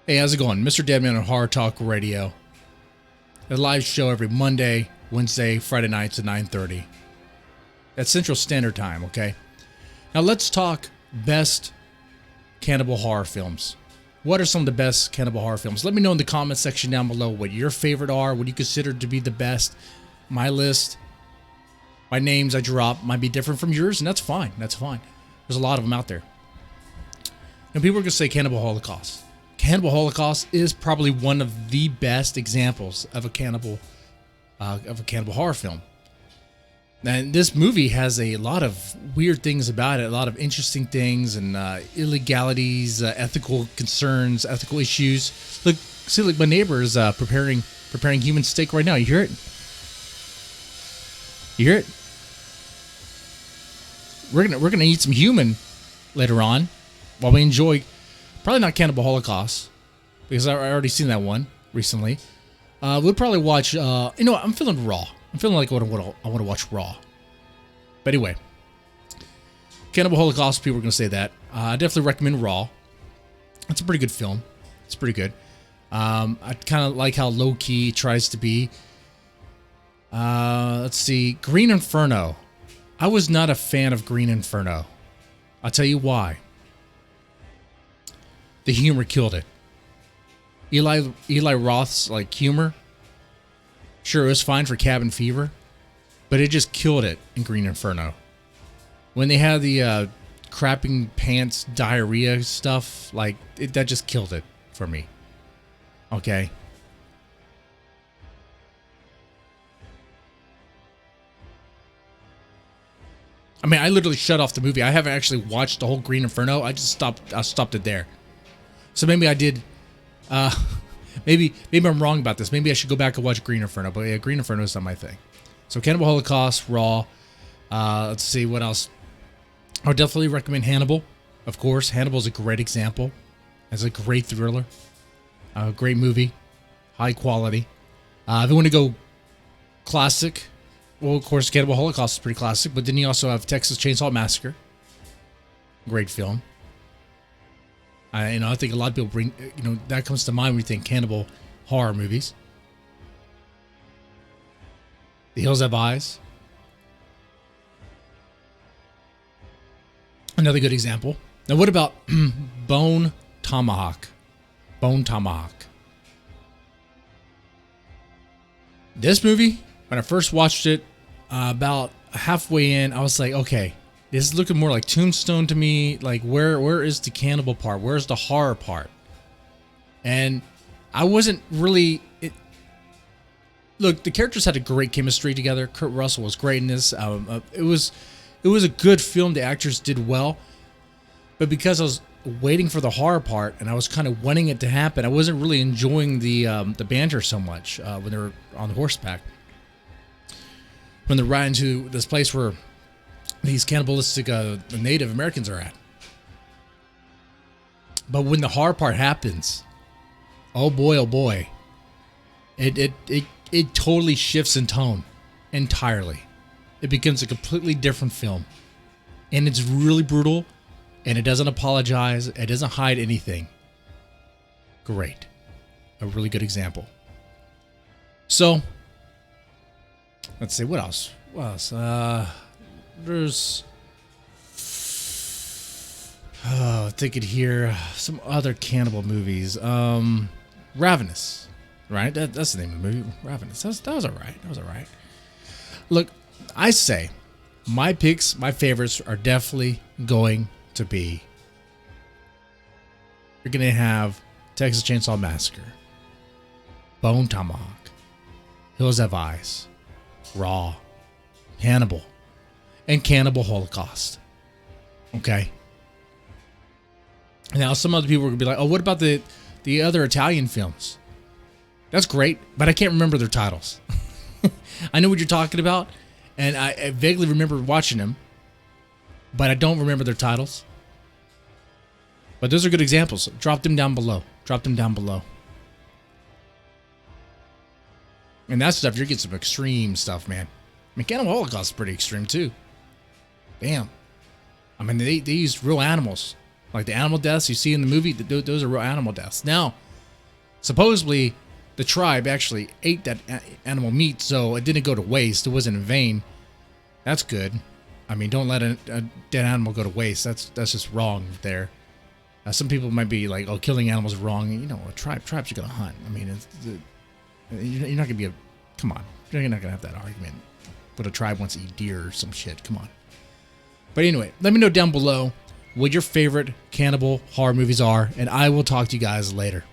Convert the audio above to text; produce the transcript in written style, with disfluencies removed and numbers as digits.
Hey, how's it going? Mr. Deadman on Horror Talk Radio. A live show every Monday, Wednesday, Friday nights at 9:30. That's Central Standard Time, okay? Now let's talk best cannibal horror films. What are some of the best cannibal horror films? Let me know in the comment section down below what your favorite are, what you consider to be the best. My list, my names I drop might be different from yours, and that's fine. That's fine. There's a lot of them out there. And people are going to say Cannibal Holocaust. Cannibal Holocaust is probably one of the best examples of a cannibal horror film. And this movie has a lot of weird things about it, a lot of interesting things and illegalities, ethical concerns, ethical issues. Look, see, like my neighbor is preparing human steak right now. You hear it? You hear it? We're gonna eat some human later on while we enjoy. Probably not Cannibal Holocaust, because I already seen that one recently. We'll probably watch, you know what, I'm feeling Raw. I'm feeling like I want to watch Raw. But anyway, Cannibal Holocaust, people are going to say that. I definitely recommend Raw. It's a pretty good film. It's pretty good. I kind of like how low-key it tries to be. Let's see, Green Inferno. I was not a fan of Green Inferno. I'll tell you why. The humor killed it. Eli Roth's like humor, sure, it was fine for Cabin Fever, but it just killed it in Green Inferno. When they had the crapping pants diarrhea stuff, like that just killed it for me. Okay. I mean, I literally shut off the movie. I haven't actually watched the whole Green Inferno. I stopped it there. So maybe I did, maybe I'm wrong about this. Maybe I should go back and watch Green Inferno. But yeah, Green Inferno is not my thing. So Cannibal Holocaust, Raw. Let's see what else. I would definitely recommend Hannibal. Of course, Hannibal is a great example. It's a great thriller, a great movie, high quality. If you want to go classic, well, of course, Cannibal Holocaust is pretty classic. But then you also have Texas Chainsaw Massacre. Great film. I think a lot of people bring, that comes to mind when you think cannibal horror movies. The Hills Have Eyes. Another good example. Now, what about Bone Tomahawk? Bone Tomahawk. This movie, when I first watched it, about halfway in, I was like, okay, this is looking more like Tombstone to me. Like, where is the cannibal part? Where's the horror part? And I wasn't really... Look, the characters had a great chemistry together. Kurt Russell was great in this. It was a good film. The actors did well. But because I was waiting for the horror part and I was kind of wanting it to happen, I wasn't really enjoying the banter so much when they were on horseback. When they're riding to this place where these cannibalistic Native Americans are at. But when the horror part happens, oh boy, it totally shifts in tone entirely. It becomes a completely different film. And it's really brutal, and it doesn't apologize, it doesn't hide anything. Great. A really good example. So, let's see, what else? There's, thinking here, some other cannibal movies. Ravenous, right? That's the name of the movie. Ravenous. That was all right. Look, I say my picks, my favorites are definitely going to be. You're going to have Texas Chainsaw Massacre, Bone Tomahawk, Hills Have Eyes, Raw, Hannibal, and Cannibal Holocaust. Okay. Now, some other people are going to be like, oh, what about the other Italian films? That's great, but I can't remember their titles. I know what you're talking about, and I vaguely remember watching them, but I don't remember their titles. But those are good examples. Drop them down below. And that stuff, you're getting some extreme stuff, man. I mean, Cannibal Holocaust is pretty extreme, too. Damn. I mean, they used real animals. Like the animal deaths you see in the movie, those are real animal deaths. Now, Supposedly, the tribe actually ate that animal meat, so it didn't go to waste. It wasn't in vain. That's good. I mean, don't let a dead animal go to waste. That's just wrong there. Some people might be like, "Oh, killing animals is wrong." You know, tribes are gonna hunt. I mean, you're not gonna be come on. You're not gonna have that argument. But a tribe wants to eat deer or some shit. Come on. But anyway, let me know down below what your favorite cannibal horror movies are, and I will talk to you guys later.